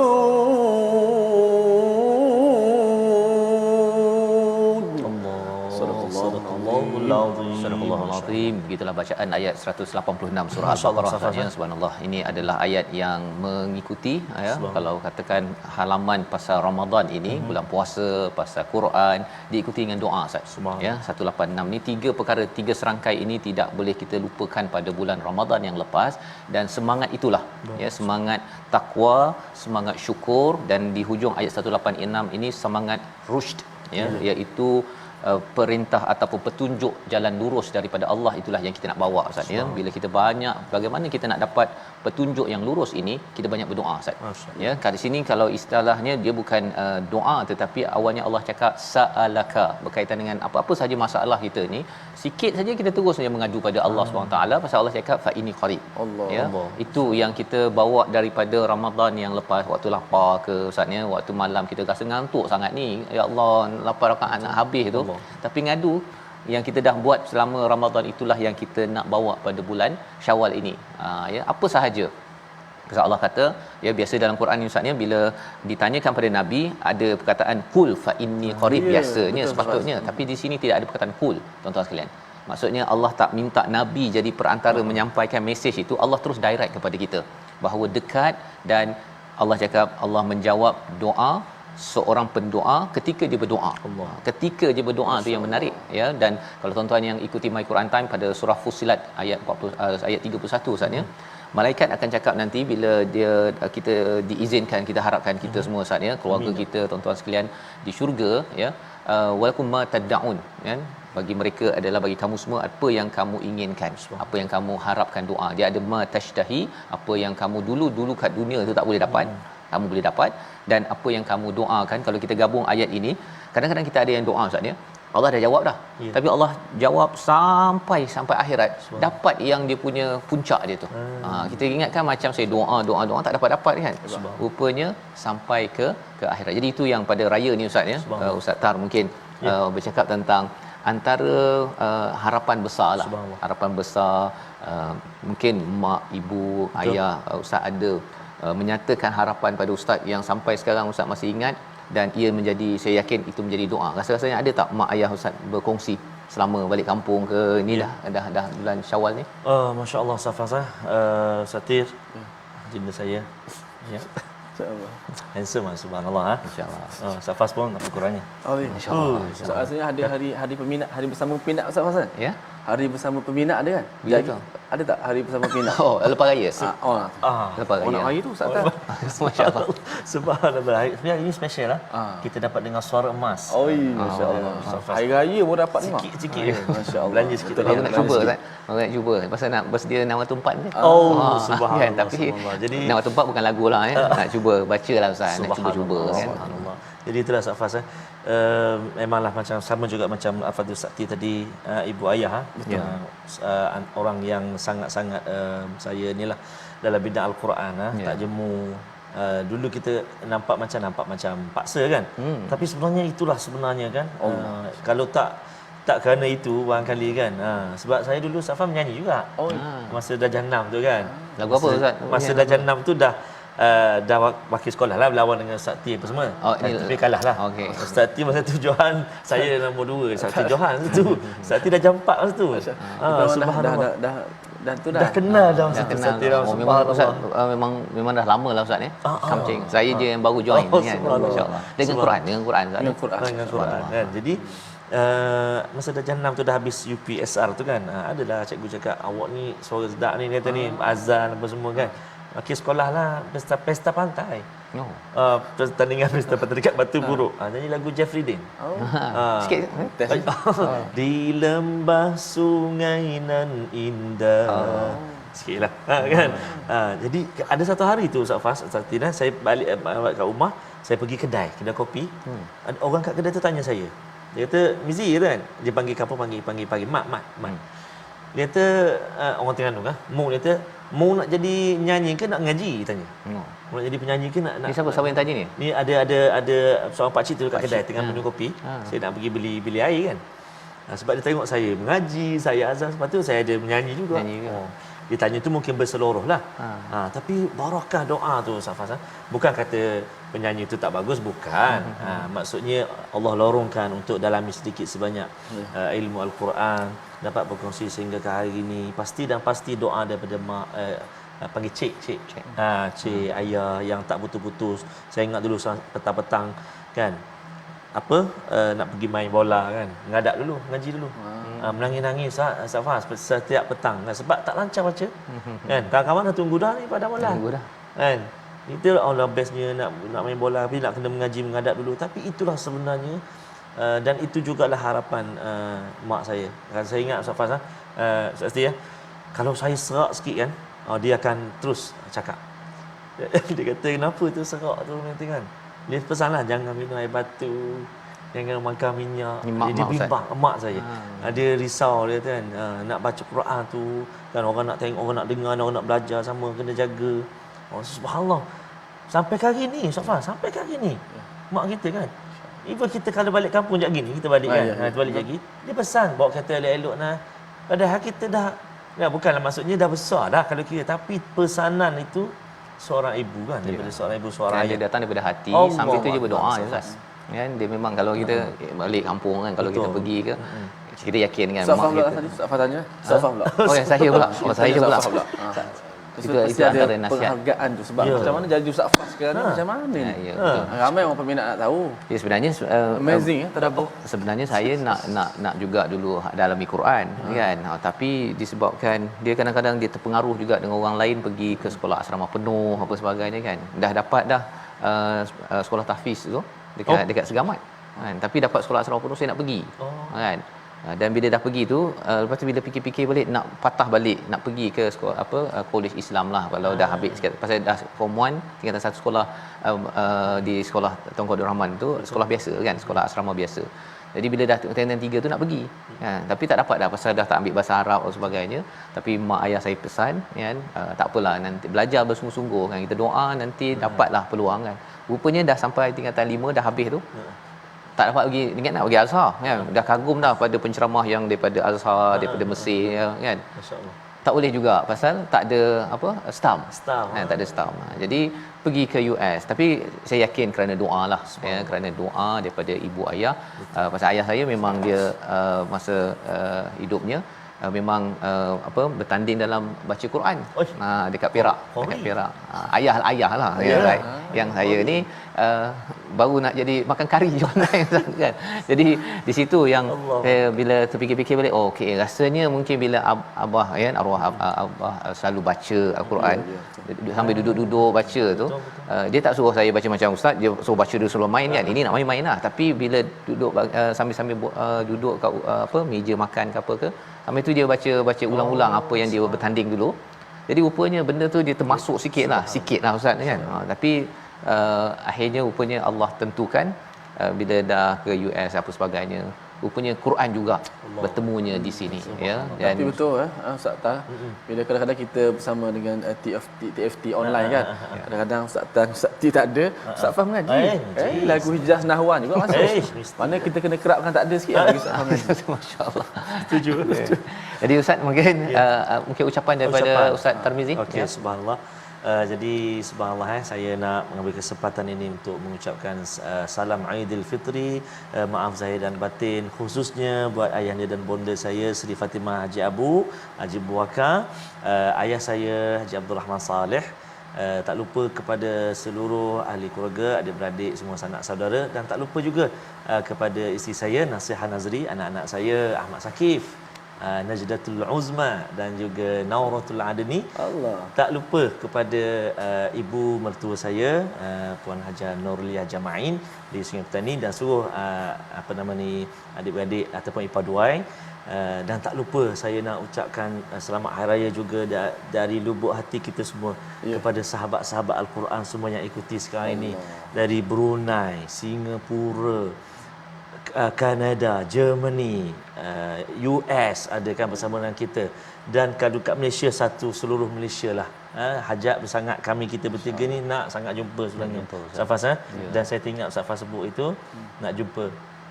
Sadaqallahul azim. Sadaqallahul azim. Begitulah bacaan ayat 186 surah Masya-Allah, Al-Baqarah Safas, ya. Subhanallah. Ini adalah ayat yang mengikuti ya. Kalau katakan halaman pasal Ramadan ini, bulan puasa, pasal Quran diikuti dengan doa Ustaz. Ya, 186 ni tiga perkara, tiga serangkai ini tidak boleh kita lupakan pada bulan Ramadan yang lepas, dan semangat itulah ya, semangat takwa, semangat syukur, dan di hujung ayat 186 ini semangat rusyd ya, iaitu perintah ataupun petunjuk jalan lurus daripada Allah, itulah yang kita nak bawa Ustaz ya. Bila kita banyak, bagaimana kita nak dapat petunjuk yang lurus ini, kita banyak berdoa Ustaz ya. Kat sini kalau istilahnya dia bukan doa, tetapi awalnya Allah cakap sa'alaka, berkaitan dengan apa-apa saja masalah kita ni, sikit saja kita terus saja mengadu pada Allah SWT, pasal Allah cakap fa inni qarib. Allah, Ya, Allah. itu yang kita bawa daripada Ramadan yang lepas, waktu lapar ke Ustaz ya, waktu malam kita rasa ngantuk sangat ni, ya Allah 8 rakaat nak habis tu, tapi ngadu yang kita dah buat selama Ramadan, itulah yang kita nak bawa pada bulan Syawal ini. Ya, apa sahaja. Pasal Allah kata ya, biasa dalam Quran ni Ustaz ya, bila ditanyakan pada Nabi ada perkataan kul fa inni qarib, biasanya sepatutnya, tapi di sini tidak ada perkataan kul tuan-tuan sekalian. Maksudnya Allah tak minta Nabi jadi perantara menyampaikan mesej itu, Allah terus direct kepada kita bahawa dekat, dan Allah cakap Allah menjawab doa seorang pendoa ketika dia berdoa. Ketika dia berdoa tu yang menarik ya. Dan kalau tuan-tuan yang ikuti My Quran Time pada surah Fussilat ayat 40 ayat 31 Ustaz ya, malaikat akan cakap nanti bila dia kita diizinkan, kita harapkan kita semua Ustaz ya, keluarga kita, tuan-tuan sekalian di syurga ya, walakum ma tad'un kan, bagi mereka adalah bagi kamu semua apa yang kamu inginkan, apa yang kamu harapkan doa. Dia ada ma tashtahi, apa yang kamu dulu kat dunia tu tak boleh dapat, kamu boleh dapat, dan apa yang kamu doakan. Kalau kita gabung ayat ini, kadang-kadang kita ada yang doa Ustaz ya, Allah dah jawab dah. Tapi Allah jawab sampai akhirat, dapat yang dia punya puncak dia tu. Kita ingatkan macam saya doa tak dapat kan. Rupanya sampai ke akhirat. Jadi itu yang pada raya ni Ustaz ya. Ustaz Tar mungkin bercakap tentang antara harapan besar lah. Harapan besar, mungkin mak, ibu, ayah, Ustaz ada menyatakan harapan pada Ustaz yang sampai sekarang Ustaz masih ingat, dan ia menjadi, saya yakin itu menjadi doa. Rasa-rasanya ada tak mak ayah Ustaz berkongsi selama balik kampung ke ni dah bulan Syawal ni? Masya-Allah Safas, Satir, jinda saya. Ya. InsyaAllah. Handsome subhanallah Insya-Allah. Safas pun apa kurangnya. InsyaAllah. Rasanya hari peminat, hari bersama peminat Ustaz Hasan. Ya. Hari bersama peminat ada kan? Bila tu? Ada tak hari bersama peminat? Oh, lepas raya. Lepas Nak raya. hari tu Ustaz tak? Masya-Allah. Subhanallah. Sebenarnya ini special lah. Kita dapat dengar suara emas. Oh, masya-Allah. Hari raya pun dapat dengar. Sikit-sikit. Masya-Allah. Belanja sikit. Aku nak cuba Ustaz. Aku nak cuba. Pasal nak bersedia nama tempat ni. Subhanallah. Kan? Tapi Jadi nama tempat bukan lagu lah ya. Nak cuba baca lah Ustaz. Nak cuba-cuba kan. Subhanallah. Jadi itulah Safas memanglah macam sama juga macam Al-Fadhil Sakti tadi, ibu ayah orang yang sangat-sangat saya inilah dalam bidang Al-Quran tak jemu Dulu kita nampak macam paksa kan. Tapi sebenarnya itulah sebenarnya kan. Kalau tak kerana itu barangkali kan. Sebab saya dulu Safan menyanyi juga. Masa darjah 6 tu kan. Lagu apa Ustaz? Masa darjah 6 tu dah wakil sekolah lah, berlawan dengan Ustaz T apa semua. Tapi kalah lah. Okey. Ustaz T masa tu Johan, saya nombor 2. Ustaz T Johan tu. Ustaz T dah jam 4 masa tu. Subhanallah. Dah kenal dah masa tu Ustaz T. Memang Ustaz memang dah lama lah Ustaz ni. Kamcing. Saya je yang baru join kan. Masya-Allah. Dengan Quran Ustaz. Dengan Quran kan. Jadi masa darjah 6 tu dah habis UPSR tu kan. Adalah cikgu cakap, awak ni suara sedap ni, kata ni azan apa semua kan. Okey, sekolah lah pesta pantai. Pertandingan pesta pantai dekat Batu Buruk. Nyanyi lagu Jeffrey Dean. Sikit. Di lembah sungai nan indah. Sikitlah kan. Jadi ada satu hari tu Ustaz Fas, Ustaz Tina, saya balik kat rumah, saya pergi kedai kopi. Ada orang kat kedai tu tanya saya. Dia kata, Mizi kan? Dia panggil kamu panggil Mat. Dia kata, orang Terengganu kan? Mu dia kata, mu nak jadi nyanyi ke nak ngaji? Tanya. Mu nak jadi penyanyi ke nak Ni siapa yang tanya ni? Ni ada seorang pakcik tu kat kedai tengah minum kopi. Saya nak pergi beli air kan. Sebab dia tengok saya mengaji, saya azan, sebab tu saya ada menyanyi juga. Dia tanya tu mungkin berseluruh lah. Tapi barakah doa tu Ustaz Fas. Bukan kata penyanyi tu tak bagus, bukan. Maksudnya Allah lorongkan untuk dalami sedikit sebanyak ilmu Al-Quran, dapat berkongsi sehingga ke hari ini. Pasti doa daripada panggil cik. Cik ayah yang tak putus-putus. Saya ingat dulu petang-petang kan. Nak pergi main bola kan. Ngadak dulu, ngaji dulu. Menangis-nangis Ustaz Fas setiap petang kan, sebab tak lancar baca. Kan kawan-kawan dah tunggu dah ni pada malam. Kan. Itu Allah bestnya nak main bola tapi nak kena mengaji mengadap dulu. Tapi itulah sebenarnya dan itu jugalah harapan mak saya. Kan saya ingat Ustaz Fas Ustaz Tia, kalau saya serak sikit kan, dia akan terus cakap. Dia kata kenapa tu serak tu nanti kan. Dia pesanlah jangan minum air batu, jangan makan minyak. Dia bimbang mak saya. Dia risau dia kan, nak baca Quran tu kan, orang nak tengok, orang nak dengar, orang nak belajar sama, kena jaga. Subhanallah. Sampai ke hari ni Ustaz Fas, sampai ke hari ni. Mak kita kan. Even kita kalau balik kampung jap gini, kita balik kan. Kita balik lagi. Dia pesan bawa kereta elok-elok nah. Padahal kita dah bukanlah maksudnya dah besar dah kalau kira, tapi pesanan itu seorang ibu kan, daripada seorang ibu, seorang ayah. Dia datang daripada hati, sambil tu je berdoa je Ustaz. Kan dia memang kalau kita balik kampung kan, kalau kita pergi ke kita yakin kan mak kita. Safah tanya. Safah pula. Yang saya pula. Saya pula. Itu ada penghargaan tu sebab macam mana jadi Ustaz Fas sekarang ni macam mana ni? Ramai orang peminat nak tahu. Ya sebenarnya amazing tadabbur. Sebenarnya saya nak juga dulu dalami Quran kan. Tapi disebabkan dia kadang-kadang dia terpengaruh juga dengan orang lain pergi ke sekolah asrama penuh apa sebagainya kan. Dah dapat sekolah tahfiz tu dekat Segamat. Kan, tapi dapat sekolah asrama penuh saya nak pergi. Kan. Dan bila dah pergi tu lepas tu bila fikir-fikir balik nak patah balik nak pergi ke sekolah college Islam lah kalau dah habis sikit pasal dah form 1 tingkatan satu sekolah di sekolah Tunku Abdul Rahman tu sekolah biasa kan, sekolah asrama biasa. Jadi bila dah tingkatan 3 tu nak pergi tapi tak dapat dah pasal dah tak ambil bahasa Arab dan sebagainya. Tapi mak ayah saya pesan kan, tak apalah nanti belajar bersungguh-sungguh kan, kita doa nanti dapatlah peluang kan. Rupanya dah sampai tingkatan 5 dah habis tu tak dapat pergi, ingat nak pergi Azhar kan, dah kagum dah pada penceramah yang daripada Azhar daripada Mesir kan, masyaallah. Tak boleh juga pasal tak ada stamp kan, tak ada stamp. Jadi pergi ke US, tapi saya yakin kerana doa lah kerana doa daripada ibu ayah. Pasal ayah saya memang dia masa hidupnya memang bertanding dalam baca Quran dekat Perak. Dekat Perak ayah lah right. Yang saya ni baru nak jadi makan kari online kan. Jadi di situ yang saya bila terfikir-fikir balik okey rasanya mungkin bila abah kan arwah abah selalu baca Al-Quran sambil duduk-duduk baca tu dia tak suruh saya baca macam ustaz, dia suruh baca dulu sebelum main kan. Ini nak main-main lah, tapi bila duduk sambil-sambil duduk kat meja makan ke apa ke, sambil tu dia baca ulang-ulang apa yang dia bertanding dulu. Jadi rupanya benda tu dia termasuk sikit lah ustaz kan. Tapi akhirnya rupanya Allah tentukan bila dah ke US apa sebagainya rupanya Quran juga bertemunya di sini ya. Dan Tapi betul Ustaz Tar, bila kadang-kadang kita bersama dengan TFT online kan, kadang-kadang Ustaz T tak ada, Ustaz Fah mengaji. Lagu Hijaz Nahwan juga masuk. Mana kita kena kerapkan tak ada sikit lagi Ustaz Fah mengaji. masya-Allah. Setuju. Jadi Ustaz mungkin mungkin ucapan daripada Ustaz Tarmizi. Okey, subhanallah. Jadi subhanallah saya nak mengambil kesempatan ini untuk mengucapkan salam Aidilfitri, maaf zahir dan batin khususnya buat ayahanda dan bonda saya Seri Fatimah Haji Abu Haji Buaka, ayah saya Haji Abdul Rahman Saleh, tak lupa kepada seluruh ahli keluarga, adik-beradik, semua sanak saudara, dan tak lupa juga kepada isteri saya Nasihah Nazri, anak-anak saya Ahmad Sakif, Najdatul Uzma dan juga Nauratul Adni. Allah. Tak lupa kepada ibu mertua saya Puan Haja Nurliah Jama'in di Sungai Petani, dan seluruh apa nama ni adik-beradik ataupun ipaduai. Dan tak lupa saya nak ucapkan selamat hari raya juga dari lubuk hati kita semua kepada sahabat-sahabat Al-Quran semua yang ikuti sekarang ini, dari Brunei, Singapura, Kanada, Germany, US ada kan bersama dengan kita, dan kalau kat Malaysia satu seluruh Malaysia lah. Hajat bersangat kami kita bertiga ni nak sangat jumpa sebenarnya. Safas dan saya teringat Safas sebut itu nak jumpa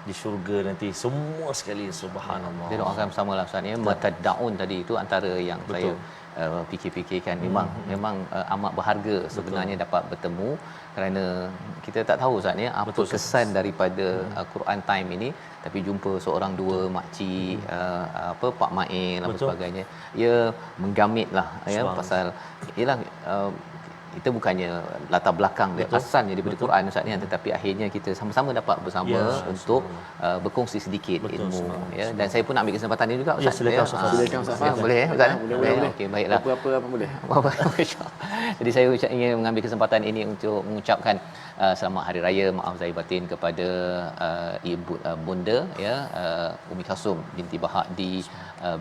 di syurga nanti semua sekali, subhanallah. Dia doakan bersamalah Ustaz ya. Matadaun tadi itu antara yang saya fikir-fikirkan, memang amat berharga sebenarnya dapat bertemu, kerana kita tak tahu Ustaz ya apa kesan daripada Quran Time ini, tapi jumpa seorang dua makcik apa Pak Mail apa sebagainya, ia menggamitlah ya pasal ialah kita bukannya latar belakang dia asalnya daripada Quran Ustaz ni, tetapi akhirnya kita sama-sama dapat bersama untuk berkongsi sedikit ilmu ya. Dan saya pun nak ambil kesempatan ini juga Ustaz. Silakan Ustaz. Boleh Ustaz? Boleh. Okey, baiklah. Apa boleh. Jadi saya ingin mengambil kesempatan ini untuk mengucapkan selamat hari raya, maaf zahir batin kepada ibu bonda ya, Umi Kasum binti Bahak di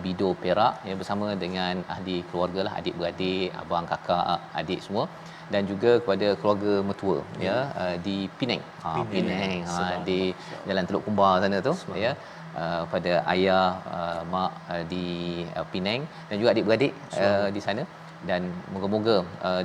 Bido Perak ya, bersama dengan ahli keluarga lah, adik-beradik, abang, kakak, adik semua, dan juga kepada keluarga mertua ya di Penang. Penang di Jalan Teluk Kumbar sana tu ya. Pada ayah, mak di Penang, dan juga adik-beradik di sana. Dan moga-moga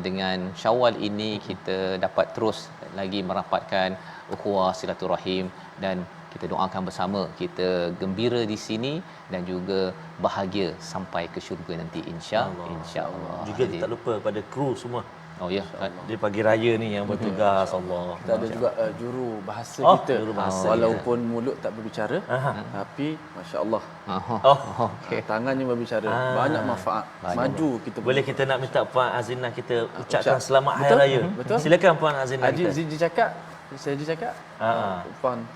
dengan Syawal ini kita dapat terus lagi merapatkan ukhuwah silaturahim, dan kita doakan bersama kita gembira di sini dan juga bahagia sampai ke syurga nanti insya-Allah. Juga kita tak lupa pada kru semua. Oh ya, Di pagi raya ni yang bertugas, Allah. Kita ada juga juru bahasa kita. Juru bahasa Walaupun mulut tak berbicara, tapi masya-Allah. okey. Tangannya berbicara. Banyak manfaat. Maju kita. Boleh kita nak minta Puan Azina kita ucapkan selamat hari raya. Betul. Silakan Puan Azina Haji kita. Ziji cakap, saya cakap.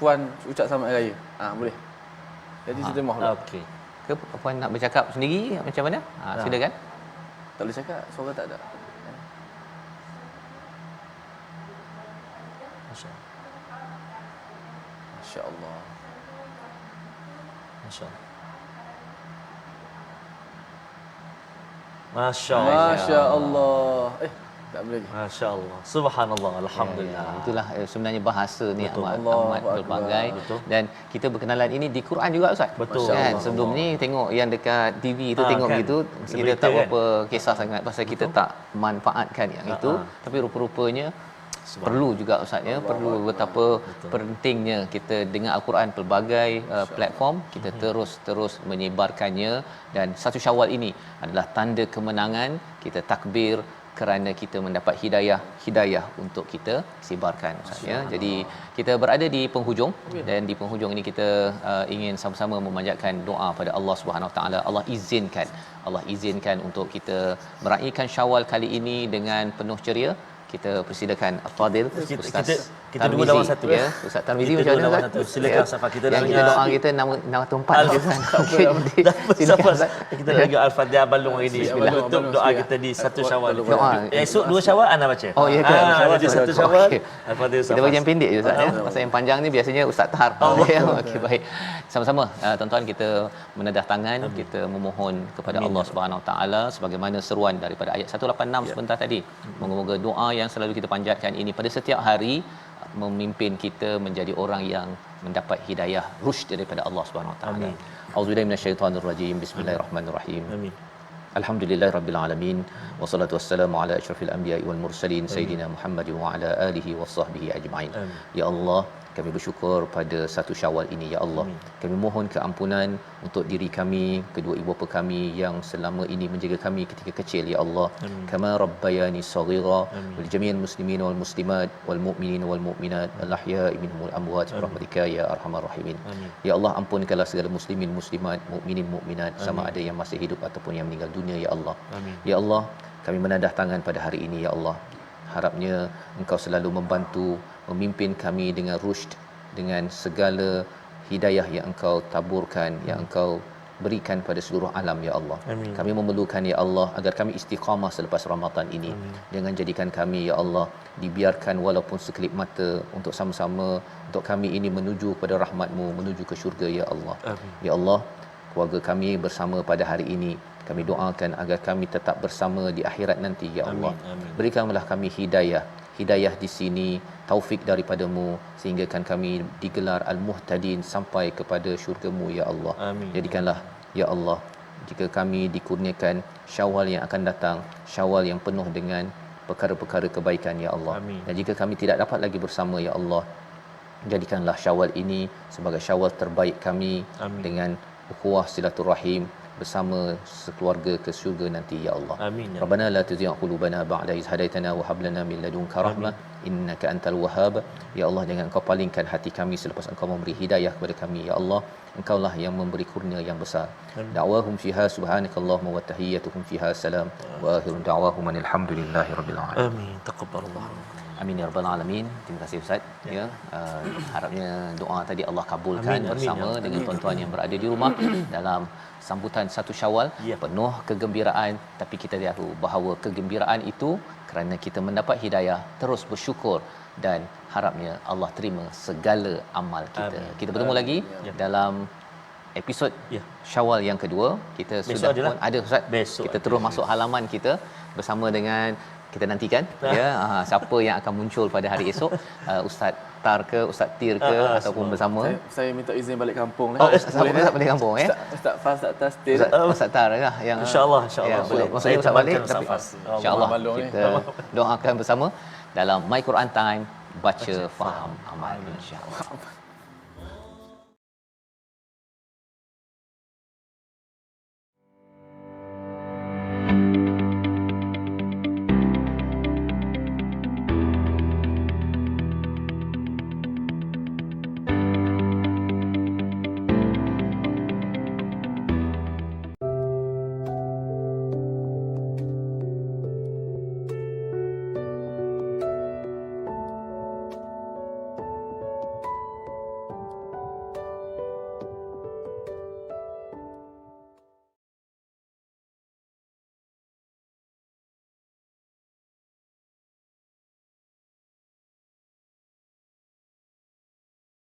Puan ucap selamat hari raya. Boleh. Jadi kita mohon. Okey. Ke puan nak bercakap sendiri macam mana? Silakan. Tak boleh cakap, suara tak ada. Masya-Allah. Masya-Allah. Masya-Allah. Masya-Allah. Tak boleh lagi. Masya-Allah. Subhanallah. Alhamdulillah. Itulah sebenarnya bahasa ni Betul. amat pelbagai, dan kita berkenalan ini di Quran juga Ustaz. Betul. Kan sebelum ni tengok yang dekat TV tu tengok kan? gitu, Bisa kita berita tak kan? berapa kisah sangat pasal kita tak manfaatkan yang itu, tapi rupa-rupanya perlu juga Ustaz ya, perlu betapa pentingnya kita dengar Al-Quran pelbagai platform, kita terus menyebarkannya, dan satu Syawal ini adalah tanda kemenangan, kita takbir kerana kita mendapat hidayah untuk kita sebarkan Ustaz ya. Jadi kita berada di penghujung, dan di penghujung ini kita ingin sama-sama memanjatkan doa pada Allah Subhanahu Wa Taala. Allah izinkan untuk kita meraihkan Syawal kali ini dengan penuh ceria. Kita persilakan Fadil Ustaz kita dua lawan satu ya. Ustaz Tarmizi Kita macam dua lawan mana satu. Ustaz? Silakan Safa, kita yang nak kita dengar- doa kita nama tempat je kan. Okey, jadi silakan Ustaz. Kita nak dengar Al-Fatihah Balung hari ni. Untuk doa kita di 1 Syawal. Doa. Esok 2 Syawal anda baca. Oh ya ke? Jadi 1 Syawal. Okey. Al-Fatihah Kita bagi yang pendek je Ustaz ya. Pasal yang panjang ni biasanya Ustaz Tahar. Ya. Okey, baik. Sama-sama tuan-tuan kita menedah tangan, kita memohon kepada Allah Subhanahu Wa Taala sebagaimana seruan daripada ayat 186 sebentar tadi. Moga-moga doa yang selalu kita panjatkan ini pada setiap hari memimpin kita menjadi orang yang mendapat hidayah rusyd daripada Allah Subhanahu Wa Taala. Amin. Auzubillahi minasyaitonir rajim. Bismillahirrahmanirrahim. Amin. Alhamdulillahirabbil alamin wassalatu wassalamu ala asyrafil anbiya'i wal mursalin sayidina Muhammad wa ala alihi washabbihi ajma'in. Ya Allah, kami bersyukur pada 1 Syawal ini ya Allah. Kami mohon keampunan untuk diri kami, kedua ibu bapa kami yang selama ini menjaga kami ketika kecil ya Allah. Kama rabbayani saghira wal jami'il muslimin wal muslimat wal mu'minin wal mu'minat al ahya'i minhum wal amwat rahmatika ya arhamar rahimin. Ya Allah, ampunkanlah segala muslimin muslimat, mukminin mukminat, sama ada yang masih hidup ataupun yang meninggal dunia ya Allah. Ya Allah, kami menadah tangan pada hari ini ya Allah. Harapnya Engkau selalu membantu memimpin kami dengan rusyd, dengan segala hidayah yang Engkau taburkan, yang Engkau berikan pada seluruh alam ya Allah. Amin. Kami memerlukan ya Allah agar kami istiqamah selepas Ramadan ini. Jangan jadikan kami ya Allah dibiarkan walaupun sekelip mata untuk sama-sama untuk kami ini menuju kepada rahmat-Mu, menuju ke syurga ya Allah. Amin. Ya Allah, keluarga kami bersama pada hari ini, kami doakan agar kami tetap bersama di akhirat nanti ya Allah. Amin. Berikanlah kami hidayah di sini, taufik daripada-Mu, sehingga kan kami digelar al-muhtadin sampai kepada syurga-Mu ya Allah. Amin. Jadikanlah ya Allah, jika kami dikurniakan Syawal yang akan datang, Syawal yang penuh dengan perkara-perkara kebaikan ya Allah. Amin. Dan jika kami tidak dapat lagi bersama ya Allah, jadikanlah Syawal ini sebagai Syawal terbaik kami. Amin. Dengan ukhuwah silaturahim bersama sekeluarga ke syurga nanti ya Allah. Amin. Rabbana la tuzigh qulubana ba'da idh hadaitana wa hab lana min ladunka rahmah innaka antal wahhab. Ya Allah, jangan Engkau palingkan hati kami selepas Engkau memberi hidayah kepada kami ya Allah. Engkaulah yang memberi kurnia yang besar. Da'wahum fiha subhanakallahumma wa tahiyyatuhum fiha salam wa akhiru da'wahum alhamdulillahirabbil alamin. Amin. Taqabbalallah. Amin ya rabbal alamin. Terima kasih Ustaz ya. Harapnya doa tadi Allah kabulkan Amin, amin, bersama ya. dengan tuan-tuan yang berada di rumah dalam sambutan 1 Syawal Ya. penuh kegembiraan, tapi kita tahu bahawa kegembiraan itu kerana kita mendapat hidayah, terus bersyukur dan harapnya Allah terima segala amal kita. Amin. Kita bertemu lagi Ya. dalam episod Ya. Syawal yang kedua. Kita Besok sudah adalah? pun ada Ustaz. Besok Kita ada. terus masuk halaman kita bersama dengan kita nantikan ya siapa yang akan muncul pada hari esok, Ustaz Tar ke Ustaz Tir ke ataupun bersama Saya minta izin balik kampung lah. Oh, Ustaz Tar balik kampung Ustaz Faz, Ustaz Tas, Tir. Ustaz Tar lah yang InsyaAllah, ya, insyaAllah. boleh. Saya Maksudnya Ustaz balik tamatkan tapi Ustaz Faz. insyaallah Maklum ni. kita doakan bersama dalam My Quran Time, baca faham amal insyaallah.